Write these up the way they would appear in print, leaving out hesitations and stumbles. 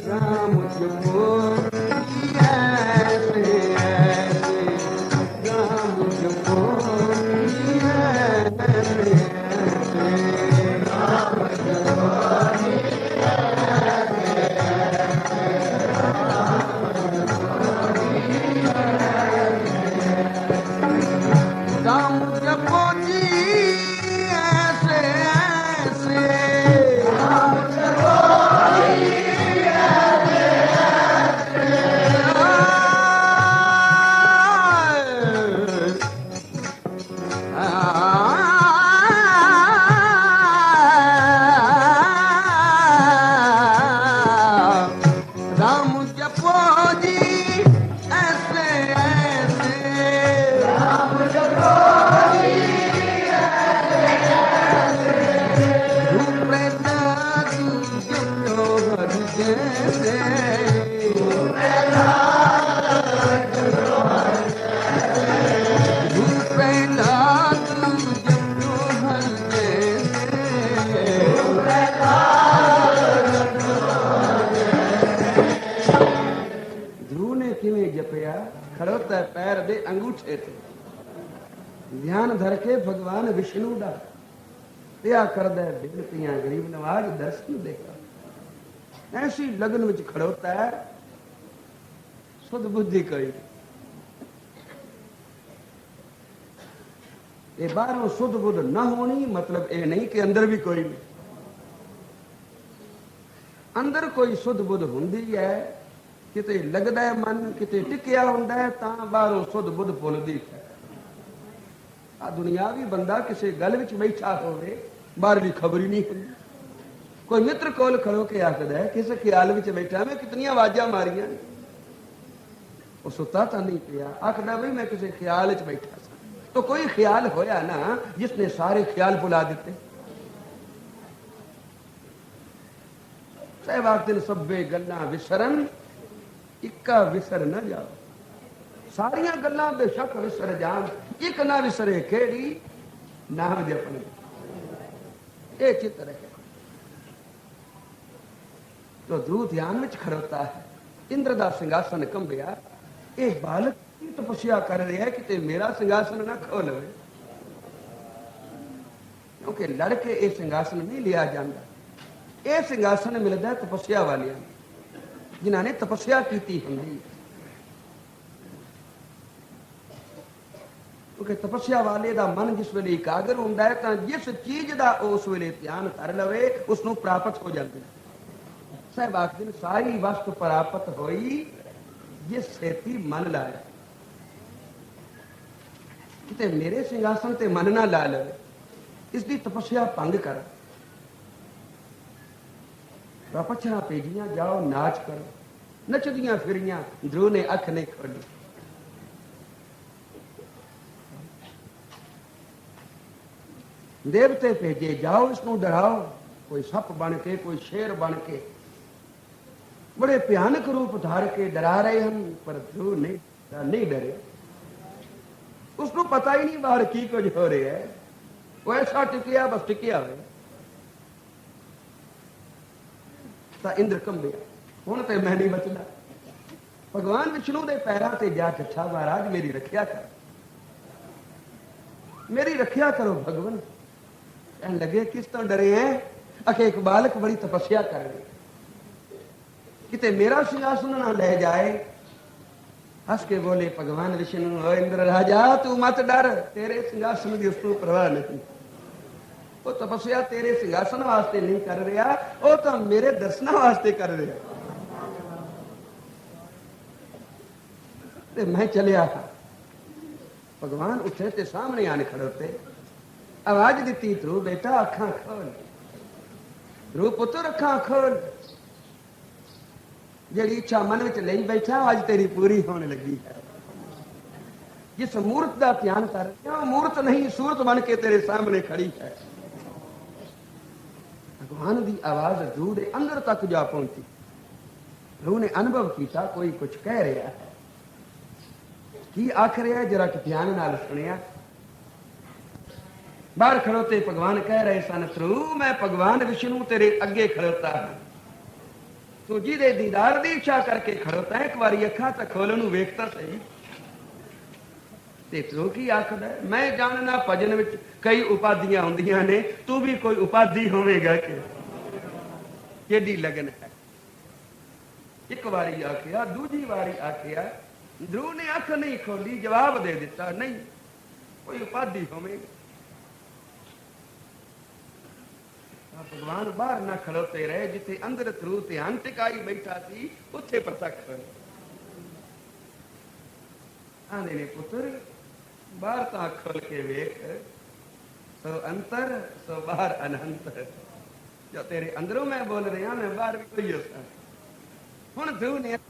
राम जपो ऐसे ऐसे, राम जपो ऐसे ऐसे, राम जपो राम जपो जी ऐसे ऐसे, राम जपो जी ऐसे ऐसे, राम जपो जी ऐसे ऐसे, राम जपो जी ऐसे ऐसे, धूप प्रहलाद जपो हर जैसे, धूप प्रहलाद जपो हर जैसे, धूप प्रहलाद जपो हर जैसे, धूप प्रहलाद जपो हर जैसे। ध्रुव ने किवें जपया, खड़ोता पैर दे अंगूठे थे, ध्यान धर के भगवान विष्णु दा त्या करदा बेनतियां गरीब नवाज दर्शन देगा। ऐसी लगन विच खड़ोता है, सुध बुद्धि कोई ये बाहरों सुध बुद्ध न होनी मतलब ये नहीं कि अंदर भी कोई नहीं, अंदर कोई सुध बुद्ध हुंदी है, किते लगदा है मन किते टिकिया हुंदा है तां बाहरों सुध बुद्ध भुलदी है। आ दुनियावी बंदा किसी गल विच बैठा होवे बाहरली खबर ही नहीं हुंदी, कोई मित्र कोल खड़ो के आखदा है किसी ख्याल विच बैठा मैं कितनी आवाजां मारियां, वो सुता तां नहीं पिया, आखदा भाई मैं किसी ख्याल विच बैठा सा, तो कोई ख्याल होया ना जिसने सारे ख्याल भुला दिते। सहवाग दिन सब्बे गल्लां विसरन इक्का विसर न जाओ, सारियां गल्लां बेशक विसर जान एक ना विसरे केड़ी नाम दे अपने ये चित रहे। तो ध्रुव ध्यान में खड़ोता है, इंद्र दा सिंहासन कंबिया, ये बालक की तपस्या कर रहे है कि मेरा सिंहासन ना खो लवे, क्योंकि लड़के ये सिंहासन नहीं लिया जाता, ये सिंहासन मिलता तपस्या वालिया जिन्होंने तपस्या की होंगी, क्योंकि तपस्या वाले का मन जिस वेले एकाग्र होंदा है तो जिस चीज का उस वेले ध्यान कर लवे उसनों प्राप्त हो जाते। सहवाग दिन सारी वस्तु प्राप्त होई जिस छेती मन लाया, किते मेरे सिंहासन ते मन ना ला लवे, इसकी तपस्या भंग कर, पछड़ा भेजियां जाओ नाच करो, नचदियां फिरियां ध्रुव ने अख नहीं खोली। देवते भेजे जाओ इसको डराओ, कोई सप बन के कोई शेर बन के बड़े भयानक रूप धार के डरा रहे हैं, पर ध्रुव नहीं डरे, उसको पता ही नहीं बाहर की कुछ हो रहा है, वो ऐसा टिकिया बस टिकिया हुआ। इंद्र कंबिया हुण ते मैं नहीं बचना, भगवान विष्णु के पैरों से जा ठा महाराज मेरी रखिया कर, मेरी रखिया करो भगवान। कहने लगे किस तो डरे हैं, अखे एक बालक बड़ी तपस्या कर रहे, किते मेरा सिंहासन ना ले जाए। हंस के बोले भगवान विष्णु, ओ इंद्र राजा तू मत डर, तेरे सिंहासन की उसको परवाह नहीं, वो तपस्या तेरे सिंहासन वास्ते नहीं कर रहा, वो तो मेरे दर्शन वास्ते कर रहा। मैं चलिया था, भगवान उठे ते सामने आने खड़ोते, आवाज दी ध्रुव बेटा अखा खोल, ध्रुव पुत्र अखा खोल, जी इच्छा मन में ले बैठा आज तेरी पूरी होने लगी है। जिस मूर्त का ध्यान कर, मूर्त नहीं सूरत बन के तेरे सामने खड़ी है। भगवान की आवाज ध्रुव के अंदर तक जा पहुंची, ध्रुव ने अनुभव किया कोई कुछ कह रहा है, की आख रहा है जरा ध्यान नाल सुनिया। बाहर खड़ोते भगवान कह रहे सन, ध्रुव मैं भगवान विष्णु तेरे अगे खड़ोता हूं, ਤੂੰ ਜਿਹਦੇ ਦੀਦਾਰ ਦੀ ਇੱਛਾ ਕਰਕੇ ਖੜੋਤਾ ਇੱਕ ਵਾਰੀ ਅੱਖਾਂ ਤਾਂ ਖੋਲ ਨੂੰ ਵੇਖ ਤਾਂ ਸਹੀ। ਤੇ ਤੂੰ ਕੀ ਆਖਦਾ? ਮੈਂ ਜਾਣਨਾ ਭਜਨ ਵਿੱਚ ਕਈ ਉਪਾਧੀਆਂ ਹੁੰਦੀਆਂ ਨੇ, ਤੂੰ ਵੀ ਕੋਈ ਉਪਾਧੀ ਹੋਵੇਗਾ ਕਿ ਕਿਹੜੀ ਲਗਨ ਹੈ। ਇੱਕ ਵਾਰੀ ਆਖਿਆ, ਦੂਜੀ ਵਾਰੀ ਆਖਿਆ, ਧਰੂ ਨੇ ਅੱਖ ਨਹੀਂ ਖੋਲੀ, ਜਵਾਬ ਦੇ ਦਿੱਤਾ ਨਹੀਂ ਕੋਈ ਉਪਾਧੀ ਹੋਵੇਗੀ। ਭਗਵਾਨ ਬਾਹਰ ਨਾ ਖੜੋਤੇ ਰਹੇ, ਜਿੱਥੇ ਅੰਦਰ ਧਰੂ ਧਿਆਨ ਟਿਕਾਈ ਬੈਠਾ ਸੀ ਉੱਥੇ ਪ੍ਰਤੱਖ ਹੋਏ। ਆਂਦੇ ਨੇ ਪੁੱਤਰ ਬਾਹਰ ਤਾਂ ਖੋਲ ਕੇ ਵੇਖ, ਸੋ ਅੰਤਰ ਸੋ ਬਾਹਰ ਅਨੰਤ। ਜੋ ਤੇਰੇ ਅੰਦਰੋਂ ਮੈਂ ਬੋਲ ਰਿਹਾ, ਮੈਂ ਬਾਹਰ ਵੀ ਕੋਈ ਹੋ ਸਕਦਾ। ਹੁਣ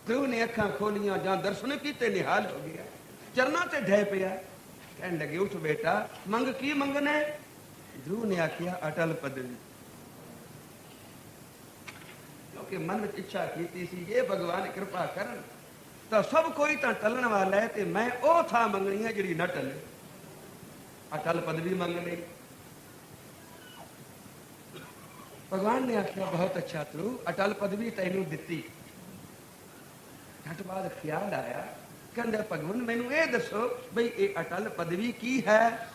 ਧਰੂ ਨੇ ਅੱਖਾਂ ਖੋਲੀਆਂ, ਜਾਂ ਦਰਸ਼ਨ ਕੀਤੇ, ਨਿਹਾਲ ਹੋ ਗਿਆ, ਚਰਨਾਂ ਤੇ ਢਹਿ ਪਿਆ, ਕਹਿਣ ਲੱਗੇ ਉੱਠ ਬੇਟਾ ਮੰਗ, ਕੀ ਮੰਗਣਾ? ਧਰੂ ਨੇ ਆਖਿਆ ਅਟਲ ਪਦਵੀ। ਕਿਉਂਕਿ ਮਨ ਵਿੱਚ ਇੱਛਾ ਕੀਤੀ ਸੀ ਇਹ ਭਗਵਾਨ ਕਿਰਪਾ ਕਰਨ ਤਾਂ ਸਭ ਕੋਈ ਤਾਂ ਟਲਣ ਵਾਲਾ ਹੈ, ਤੇ ਮੈਂ ਉਹ ਥਾਂ ਮੰਗਣੀ ਹੈ ਜਿਹੜੀ ਨਾ ਟਲੇ। ਅਟਲ ਪਦਵੀ ਮੰਗ ਲਈ। ਭਗਵਾਨ ਨੇ ਆਖਿਆ ਬਹੁਤ ਅੱਛਾ ਧਰੂ, ਅਟਲ ਪਦਵੀ ਤੈਨੂੰ ਦਿੱਤੀ। ਘੱਟ ਬਾਅਦ ਖਿਆਲ ਆਇਆ, ਕਹਿੰਦਾ ਭਗਵਾਨ ਮੈਨੂੰ ਇਹ ਦੱਸੋ ਬਈ ਇਹ ਅਟਲ ਪਦਵੀ ਕੀ ਹੈ?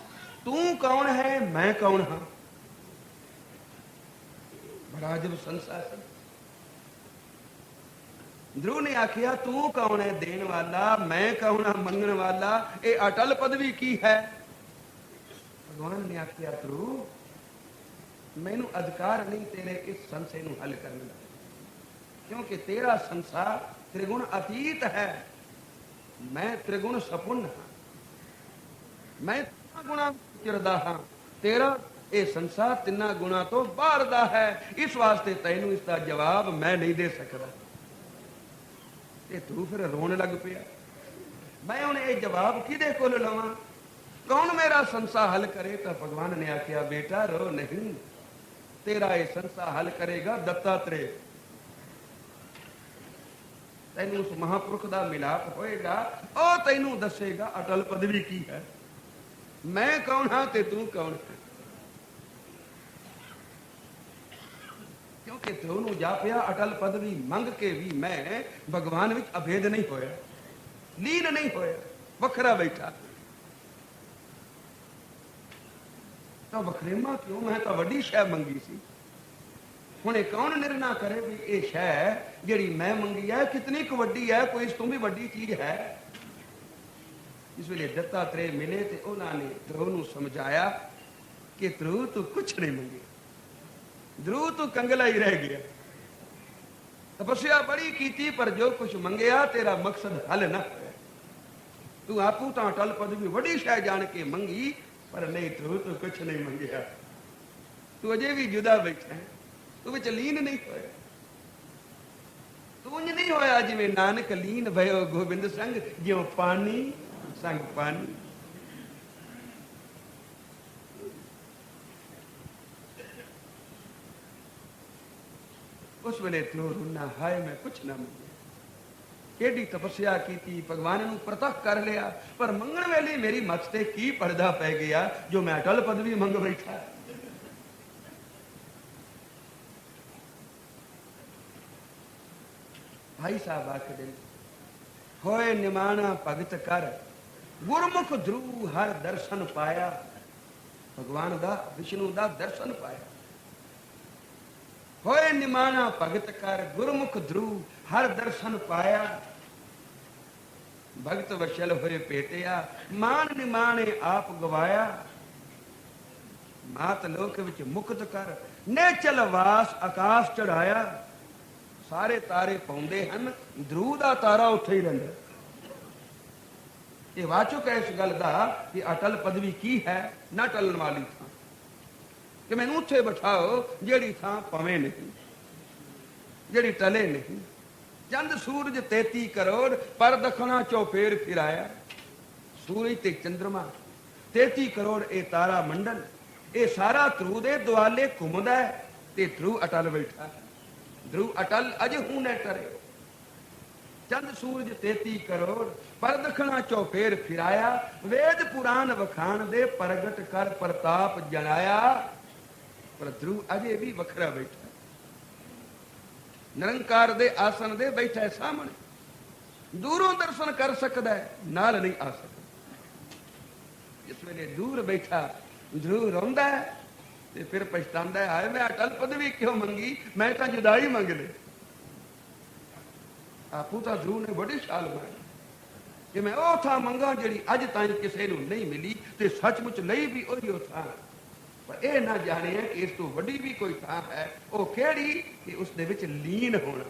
ਤੂੰ ਕੌਣ ਹੈ, ਮੈਂ ਕੌਣ ਹਾਂ? ਬੜਾ ਅਜਬ ਸੰਸਾਰ। ਧਰੂ ਨੇ ਆਖਿਆ ਤੂੰ ਕੌਣ ਹੈ ਦੇਣ ਵਾਲਾ, ਮੈਂ ਕੌਣ ਹਾਂ ਮੰਗਣ ਵਾਲਾ, ਇਹ ਅਟਲ ਪਦਵੀ ਕੀ ਹੈ? ਭਗਵਾਨ ਨੇ ਆਖਿਆ ਧਰੂ ਮੈਨੂੰ ਅਧਿਕਾਰ ਨਹੀਂ ਤੇਰੇ ਇਸ ਸੰਸ਼ੇ ਨੂੰ ਹੱਲ ਕਰਨ ਦਾ, ਕਿਉਂਕਿ ਤੇਰਾ ਸੰਸਾਰ ਤ੍ਰਿਗੁਣ ਅਤੀਤ ਹੈ, ਮੈਂ ਤ੍ਰਿਗੁਣ ਸਪੁੰਨ ਹਾਂ, ਮੈਂ ਗੁਣਾ ਚਿਰਦਾ ਹਾਂ, ਤੇਰਾ ਇਹ ਸੰਸਾਰ ਤਿੰਨਾਂ ਗੁਣਾ ਤੋਂ ਬਾਹਰ ਦਾ ਹੈ। ਇਸ ਵਾਸਤੇ ਤੈਨੂੰ ਇਸ ਦਾ ਜਵਾਬ ਮੈਂ ਨਹੀਂ ਦੇ ਸਕਦਾ। ਤੇ ਤੂੰ ਫਿਰ ਰੋਣ ਲੱਗ ਪਿਆ, ਮੈਂ ਹੁਣ ਇਹ ਜਵਾਬ ਕਿਹਦੇ ਕੋਲ ਲਵਾਂ, ਕੌਣ ਮੇਰਾ ਸੰਸਾਰ ਹੱਲ ਕਰੇ? ਤਾਂ ਭਗਵਾਨ ਨੇ ਆਖਿਆ ਬੇਟਾ ਰੋ ਨਹੀਂ, ਤੇਰਾ ਇਹ ਸੰਸਾਰ ਹੱਲ ਕਰੇਗਾ ਦੱਤਾਤਰੇ। ਤੈਨੂੰ ਉਸ ਮਹਾਪੁਰਖ ਦਾ ਮਿਲਾਪ ਹੋਏਗਾ, ਉਹ ਤੈਨੂੰ ਦੱਸੇਗਾ ਅਟਲ ਪਦਵੀ ਕੀ ਹੈ, ਮੈਂ ਕੌਣ ਹਾਂ ਤੇ ਤੂੰ ਕੌਣ ਹੈ। ਕਿਉਂਕਿ ਧਰੂ ਨੂੰ ਜਾਪਿਆ ਅਟਲ ਪਦਵੀ ਮੰਗ ਕੇ ਵੀ ਮੈਂ ਭਗਵਾਨ ਵਿੱਚ ਅਭੇਦ ਨਹੀਂ ਹੋਇਆ, ਲੀਨ ਨਹੀਂ ਹੋਇਆ, ਵੱਖਰਾ ਬੈਠਾ। ਤਾਂ ਵਖਰੇਮਾ ਕਿਉਂ? ਮੈਂ ਤਾਂ ਵੱਡੀ ਸ਼ੈ ਮੰਗੀ ਸੀ। ਹੁਣ ਇਹ ਕੌਣ ਨਿਰਣਾ ਕਰੇ ਵੀ ਇਹ ਸ਼ੈ ਜਿਹੜੀ ਮੈਂ ਮੰਗੀ ਹੈ ਕਿਤਨੀ ਕੁ ਵੱਡੀ ਹੈ, ਕੋਈ ਇਸ ਤੋਂ ਵੀ ਵੱਡੀ ਚੀਜ਼ ਹੈ? ਇਸ ਵੇਲੇ ਦੱਤਾਤਰੇ ਮਿਲੇ ਤੇ ਉਹਨਾਂ ਨੇ ਧਰੂ ਨੂੰ ਸਮਝਾਇਆ ਕਿ ਧਰੂ ਤੂੰ ਕੁਛ ਨਹੀਂ ਮੰਗਿਆ, ਧਰੂ ਤੂੰ ਕੰਗਲਾ ਹੀ ਰਹਿ ਗਿਆ, ਤਪੱਸਿਆ ਬੜੀ ਕੀਤੀ ਪਰ ਜੋ ਕੁਛ ਮੰਗਿਆ ਤੇਰਾ ਮਕਸਦ ਹੱਲ ਨਾ ਹੋਇਆ। ਤੂੰ ਆਪੂ ਤਾਂ ਅਟਲ ਪਦਵੀ ਵੱਡੀ ਸ਼ੈ ਜਾਣ ਕੇ ਮੰਗੀ, ਪਰ ਨਹੀਂ ਧਰੂ ਤੂੰ ਕੁਛ ਨਹੀਂ ਮੰਗਿਆ, ਤੂੰ ਅਜੇ ਵੀ ਜੁਦਾ ਬੈਠਾ, ਤੂੰ ਵਿੱਚ ਲੀਨ ਨਹੀਂ ਹੋਇਆ। ਤੂੰ ਨਹੀਂ ਹੋਇਆ ਜਿਵੇਂ ਨਾਨਕ ਲੀਨ ਭਇਓ ਗੋਬਿੰਦ ਸੰਗ, ਜਿਉ ਪਾਣੀ ਸੰਗ ਪਾਣੀ। ਉਸ ਵੇਲੇ ਤੂੰ ਰੁਨਾ, ਹਾਏ ਮੈਂ ਕੁਛ ਨਾ ਮੰਗਿਆ, ਕਿਹੜੀ ਤਪੱਸਿਆ ਕੀਤੀ, ਭਗਵਾਨ ਨੂੰ ਪ੍ਰਤੱਖ ਕਰ ਲਿਆ, ਪਰ ਮੰਗਣ ਵੇਲੇ ਮੇਰੀ ਮੱਤ ਤੇ ਕੀ ਪਰਦਾ ਪੈ ਗਿਆ ਜੋ ਮੈਂ ਅਟਲ ਪਦਵੀ ਮੰਗ ਬੈਠਾ। ਭਾਈ ਸਾਹਿਬ ਆਖਦੇ ਹੋਏ ਨਿਮਾਣਾ ਭਗਤ ਕਰ, ਗੁਰਮੁਖ ਧਰੂ ਹਰ ਦਰਸ਼ਨ ਪਾਇਆ। ਭਗਵਾਨ ਦਾ, ਵਿਸ਼ਨੂੰ ਦਾ ਦਰਸ਼ਨ ਪਾਇਆ। ਹੋਏ ਨਿਮਾਣਾ ਭਗਤ ਕਰ, ਗੁਰਮੁਖ ਧਰੂ ਹਰ ਦਰਸ਼ਨ ਪਾਇਆ। ਭਗਤ ਵਸ਼ਲ ਹੋਏ ਭੇਟਿਆ, ਮਾਨ ਨਿਮਾਣੇ ਆਪ ਗਵਾਇਆ। ਮਾਤ ਲੋਕ ਵਿੱਚ ਮੁਕਤ ਕਰ, ਨੇਚਲ ਵਾਸ ਆਕਾਸ਼ ਚੜਾਇਆ। ਸਾਰੇ ਤਾਰੇ ਪਾਉਂਦੇ ਹਨ, ਧਰੂ ਦਾ ਤਾਰਾ ਉੱਥੇ ਹੀ ਰਹਿੰਦਾ। ਇਹ ਵਾਚਕ ਹੈ ਇਸ ਗੱਲ ਦਾ ਕਿ ਅਟਲ ਪਦਵੀ ਕੀ ਹੈ, ਨਾ ਟਲਣ ਵਾਲੀ ਥਾਂ, ਕਿ ਮੈਨੂੰ ਉੱਥੇ ਬਿਠਾਓ ਜਿਹੜੀ ਥਾਂ ਪਵੇਂ ਨਹੀਂ, ਜਿਹੜੀ ਟਲੇ ਨਹੀਂ। ਚੰਦ ਸੂਰਜ 33 ਕਰੋੜ, ਪਰ ਦਖਣਾ ਚੌਫੇਰ ਫਿਰਾਇਆ। ਸੂਰਜ ਤੇ ਚੰਦਰਮਾ 33 ਕਰੋੜ ਇਹ ਤਾਰਾ ਮੰਡਲ, ਇਹ ਸਾਰਾ ਧਰੂ ਦੇ ਦੁਆਲੇ ਘੁੰਮਦਾ ਹੈ ਤੇ ਧਰੂ ਅਟਲ ਬੈਠਾ। ਧਰੂ ਅਟਲ ਅਜ ਹੂੰ ਨੇ ਟਰੇ। ਚੰਦ ਸੂਰਜ 33 ਕਰੋੜ, ਪਰ ਦਖਣਾ ਚੌਫੇਰ ਫਿਰਾਇਆ। ਵੇਦ ਪੁਰਾਨ ਵਖਾਣ ਦੇ, ਪ੍ਰਗਟ ਕਰ ਪ੍ਰਤਾਪ ਜਨਾਇਆ। ਪਰ ਧਰੂ ਅਜੇ ਵੀ ਵੱਖਰਾ ਬੈਠਾ। ਨਿਰੰਕਾਰ ਦੇ ਆਸਣ ਦੇ ਬੈਠਾ ਹੈ ਸਾਹਮਣੇ, ਦੂਰੋਂ ਦਰਸ਼ਨ ਕਰ ਸਕਦਾ ਹੈ, ਨਾਲ ਨਹੀਂ ਆ ਸਕਦਾ। ਜਿਸ ਵੇਲੇ ਦੂਰ ਬੈਠਾ ਜ਼ਰੂਰ ਆਉਂਦਾ ਹੈ ਤੇ ਫਿਰ ਪਛਤਾਉਂਦਾ ਹੈ, ਹਾਏ ਮੈਂ ਅਟਲ ਪਦਵੀ ਕਿਉਂ ਮੰਗੀ, ਮੈਂ ਤਾਂ ਜੁਦਾਈ ਮੰਗ ਲਈ। ਆਪੂ ਤਾਂ ਧਰੂ ਨੇ ਬੜੀ ਛਾਲ ਮਾਰੀ ਕਿ ਮੈਂ ਉਹ ਥਾਂ ਮੰਗਾ ਜਿਹੜੀ ਅੱਜ ਤਾਈਂ ਕਿਸੇ ਨੂੰ ਨਹੀਂ ਮਿਲੀ, ਤੇ ਸੱਚਮੁੱਚ ਲਈ ਵੀ ਉਹੀ ਉਹ ਥਾਂ। ਪਰ ਇਹ ਨਾ ਜਾਣਿਆ ਕਿ ਇਸ ਤੋਂ ਵੱਡੀ ਵੀ ਕੋਈ ਥਾਂ ਹੈ। ਉਹ ਕਿਹੜੀ? ਕਿ ਉਸ ਦੇ ਵਿੱਚ ਲੀਨ ਹੋਣਾ।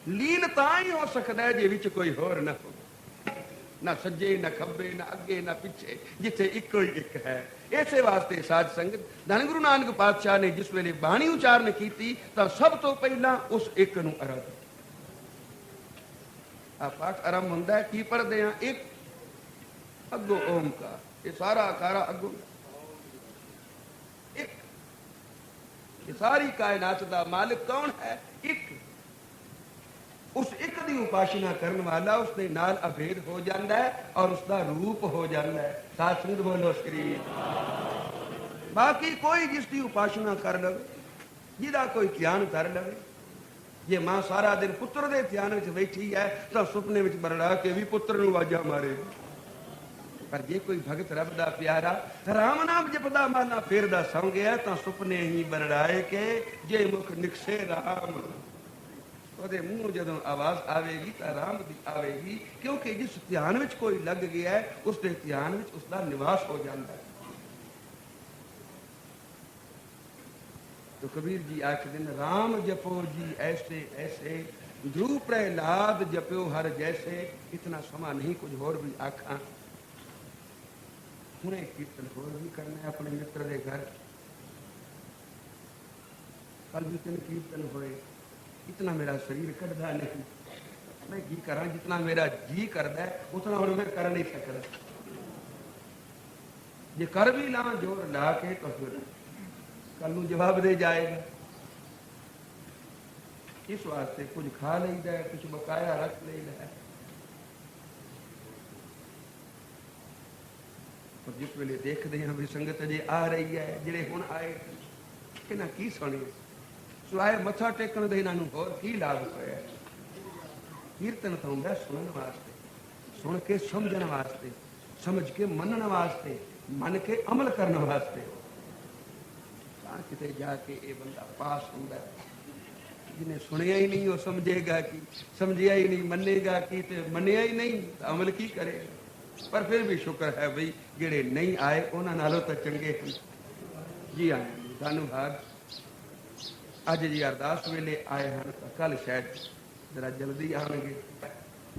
ਲੀਨ ਤਾਂ ਹੀ ਹੋ ਸਕਦਾ ਹੈ ਜੇ ਵਿੱਚ ਕੋਈ ਹੋਰ ਨਾ ਹੋਵੇ, ਨਾ ਸੱਜੇ ਨਾ ਖੱਬੇ ਨਾ ਅੱਗੇ ਨਾ ਪਿੱਛੇ, ਜਿੱਥੇ ਇੱਕੋ ਹੀ ਇੱਕ ਹੈ। ਇਸੇ ਵਾਸਤੇ ਸਾਧ ਸੰਗਤ, ਧੰਨ ਗੁਰੂ ਨਾਨਕ ਪਾਤਸ਼ਾਹ ਨੇ ਜਿਸ ਵੇਲੇ ਬਾਣੀ ਉਚਾਰਨ ਕੀਤੀ ਤਾਂ ਸਭ ਤੋਂ ਪਹਿਲਾਂ ਉਸ ਇੱਕ ਨੂੰ ਆਰਾਧਿਆ। ਆ ਪਾਠ ਆਰੰਭ ਹੁੰਦਾ ਹੈ, ਕੀ ਪੜ੍ਹਦੇ ਹਾਂ? ਇੱਕ ਅੱਗੋਂ ਓਮਕਾਰ, ਇਹ ਸਾਰਾ ਆਕਾਰਾ ਅੱਗੋਂ ਇੱਕ। ਇਹ ਸਾਰੀ ਕਾਇਨਾਤ ਦਾ ਮਾਲਿਕ ਕੌਣ ਹੈ? ਇੱਕ। ਉਸ ਇੱਕ ਦੀ ਉਪਾਸਨਾ ਕਰਨ ਵਾਲਾ ਉਸ ਦੇ ਨਾਲ ਅਭੇਦ ਹੋ ਜਾਂਦਾ ਹੈ ਔਰ ਉਸ ਦਾ ਰੂਪ ਹੋ ਜਾਂਦਾ ਹੈ। ਸਾਧ ਸੰਗਤ ਬੋਲੋ ਸ੍ਰੀ। ਬਾਕੀ ਕੋਈ ਜਿਸ ਦੀ ਉਪਾਸਨਾ ਕਰ ਲਵੇ, ਜਿਹਦਾ ਕੋਈ ਧਿਆਨ ਕਰ ਲਵੇ। ਜੇ ਮਾਂ ਸਾਰਾ ਦਿਨ ਪੁੱਤਰ ਦੇ ਧਿਆਨ ਵਿੱਚ ਬੈਠੀ ਹੈ ਤਾਂ ਸੁਪਨੇ ਵਿੱਚ ਬਰੜਾ ਕੇ ਵੀ ਪੁੱਤਰ ਨੂੰ ਆਵਾਜ਼ਾਂ ਮਾਰੇ। ਪਰ ਜੇ ਕੋਈ ਭਗਤ ਰੱਬ ਦਾ ਪਿਆਰਾ ਰਾਮ ਨਾਮ ਜਪਦਾ ਮਾਨਾ ਫੇਰਦਾ ਸੌਂ ਗਿਆ ਤਾਂ ਸੁਪਨੇ ਹੀ ਬਰੜਾਏ ਕੇ ਜੇ ਮੁਖ ਨਿਕਸੇ ਰਾਮ। ਉਹਦੇ ਮੂੰਹ ਜਦੋਂ ਆਵਾਜ਼ ਆਵੇਗੀ ਤਾਂ ਰਾਮ ਦੀ ਆਵੇਗੀ, ਕਿਉਂਕਿ ਜਿਸ ਧਿਆਨ ਵਿੱਚ ਕੋਈ ਲੱਗ ਗਿਆ ਹੈ ਉਸ ਦੇ ਧਿਆਨ ਵਿੱਚ ਉਸ ਦਾ ਨਿਵਾਸ ਹੋ ਜਾਂਦਾ ਹੈ। तो कबीर जी आखते हैं, राम जपो जी ऐसे ऐसे, ध्रुव प्रहलाद जपो हर जैसे। इतना समा नहीं कुछ और भी आखा। हुणे कीर्तन होर भी करना है अपने मित्र के घर। कल भी तीन कीर्तन होए, इतना मेरा शरीर कटदा नहीं, मैं की करा जितना मेरा जी करदा है उतना और मैं कर नहीं सकता। जे कर भी ला जोर ला के तो फिर कल नूं जवाब दे जाएगा। इस वास्ते कुछ खा लईदा है, कुछ बकाया रख लईदा है। और जिस वेले देखते हैं भी संगत अजे आ रही है, जिहड़े हुण आए इन्हां की सुणे सिवाए मत्था टेकण दे इन्हां नूं होर की लाभ होया। कीर्तन तो हुंदा सुणन वास्ते, सुन के समझण वास्ते, समझ के मनण वास्ते, मन के अमल करन वास्ते। किते जाके ये बंदा पास होंदा है। जिन्हें सुनिया ही नहीं वो समझेगा कि, समझिया ही नहीं मनेगा कि, ते मनिया ही नहीं तो अमल की करेगा। पर फिर भी शुक्र है भाई जेड़े नहीं आए उन्हां नालों तो चंगे हैं। जी हाँ, धन्नवाद। अज जी अरदास वेले आए हैं, कल शायद जरा जल्दी आएंगे।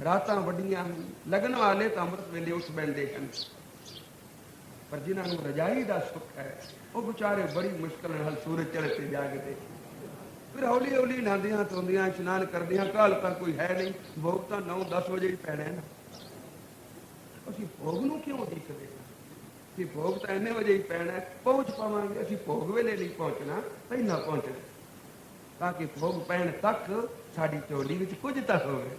रातां वड्डियां लगन वाले तो अमृत वेले उठ बैठते हैं, पर जिन्होंने रजाई का सुख है वो बेचारे बड़ी मुश्किल नाल सूरज चढ़ते जागते। फिर हौली हौली नहांदियां धोंदियां इशनान करदियां, काल तक कोई है नहीं, भोग तो 9-10 बजे ही पैना है ना। असीं भोग नूं क्यों देखते कि भोग तो इन्ने बजे ही पैना है, पहुँच पावांगे। असीं भोग वेले नहीं पहुँचना, पहला पहुँचना, ताकि भोग पैण तक साडी झोली विच कुछ तो होवे,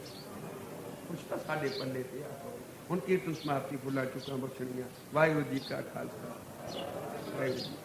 कुछ तो साडे पल्ले ते आ होवे। हुण कीर्तन समाप्ति फुल्लां चुक्कां बख्शणियां। वाहिगुरू जी का खालसा, वाहिगुरू जी।